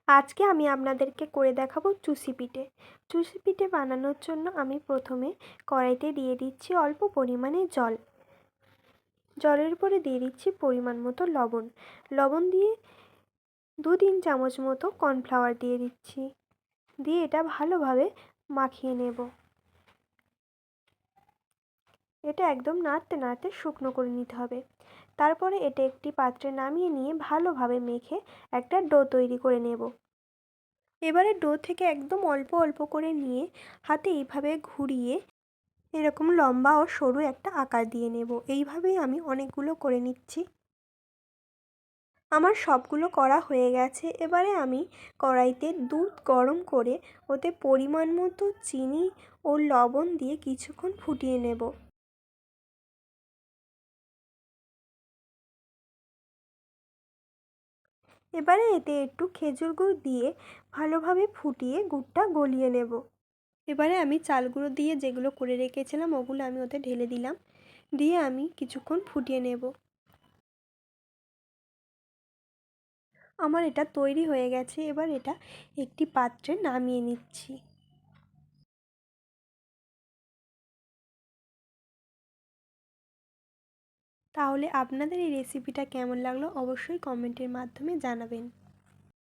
আজকে আমি আপনাদেরকে করে দেখাবো চুষি পিঠে। চুষি পিঠে বানানোর জন্য আমি প্রথমে কড়াইতে দিয়ে দিচ্ছি অল্প পরিমাণে জল। জলের উপরে দিয়ে দিচ্ছি পরিমাণ মতো লবণ। লবণ দিয়ে 2-3 চামচ মতো কর্নফ্লাওয়ার দিয়ে দিচ্ছি। দিয়ে এটা ভালোভাবে মাখিয়ে নেব। এটা একদম নাড়তে নাড়তে শুকনো করে নিতে হবে। তারপরে এটা একটি পাত্রে নামিয়ে নিয়ে ভালোভাবে মেখে একটা ডো তৈরি করে নেব। এবারে ডো থেকে একদম অল্প অল্প করে নিয়ে হাতে এইভাবে ঘুরিয়ে এরকম লম্বা ও সরু একটা আকার দিয়ে নেব। এইভাবেই আমি অনেকগুলো করে নিচ্ছি। আমার সবগুলো করা হয়ে গেছে। এবারে আমি কড়াইতে দুধ গরম করে ওতে পরিমাণ মতো চিনি ও লবণ দিয়ে কিছুক্ষণ ফুটিয়ে নেব। এবারে এতে একটু খেজুর গুড় দিয়ে ভালোভাবে ফুটিয়ে গুড়টা গলিয়ে নেব। এবারে আমি চাল গুঁড়ো দিয়ে যেগুলো করে রেখেছিলাম ওগুলো আমি ওতে ঢেলে দিলাম। দিয়ে আমি কিছুক্ষণ ফুটিয়ে নেব। আমার এটা তৈরি হয়ে গেছে। এবার এটা একটি পাত্রে নামিয়ে নিচ্ছি। তাহলে আপনাদের এই রেসিপিটা কেমন লাগলো অবশ্যই কমেন্টের মাধ্যমে জানাবেন।